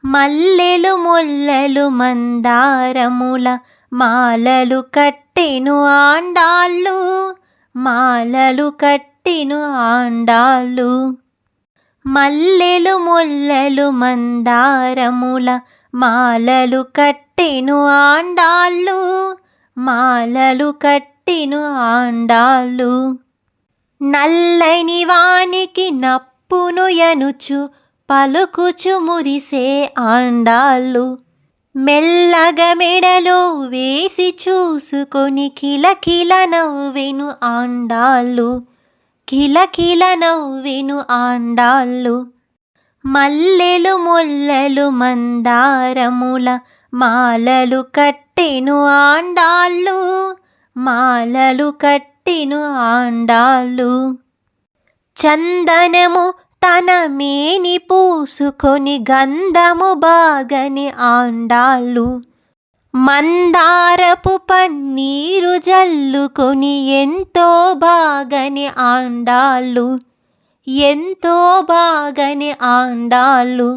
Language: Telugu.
మల్లెలు ముల్లలు మందారముల మాలలు కట్టెను ఆండాళ్ళు, మాలలు కట్టెను ఆండాళ్ళు. మల్లెలు ముల్లలు మందారముల మాలలు కట్టెను ఆండాళ్ళు, మాలలు కట్టెను ఆండాళ్ళు. నల్లని వానికి నప్పును ఎనుచు పలుకుచు మురిసే ఆండాళ్ళు. మెల్లగా మెడలో వేసి చూసుకొని కిలకిల నవ్వెను ఆండాళ్ళు, కిలకిల నవ్వెను ఆండాళ్ళు. మల్లెలు ముల్లలు మందారముల మాలలు కట్టెను ఆండాళ్ళు, మాలలు కట్టెను ఆండాళ్ళు. చందనము తన మేని పూసుకొని గంధము బాగని ఆండాళ్ళు. మందారపు పన్నీరు జల్లుకొని ఎంతో బాగని ఆండాళ్ళు, ఎంతో బాగని ఆండాళ్ళు.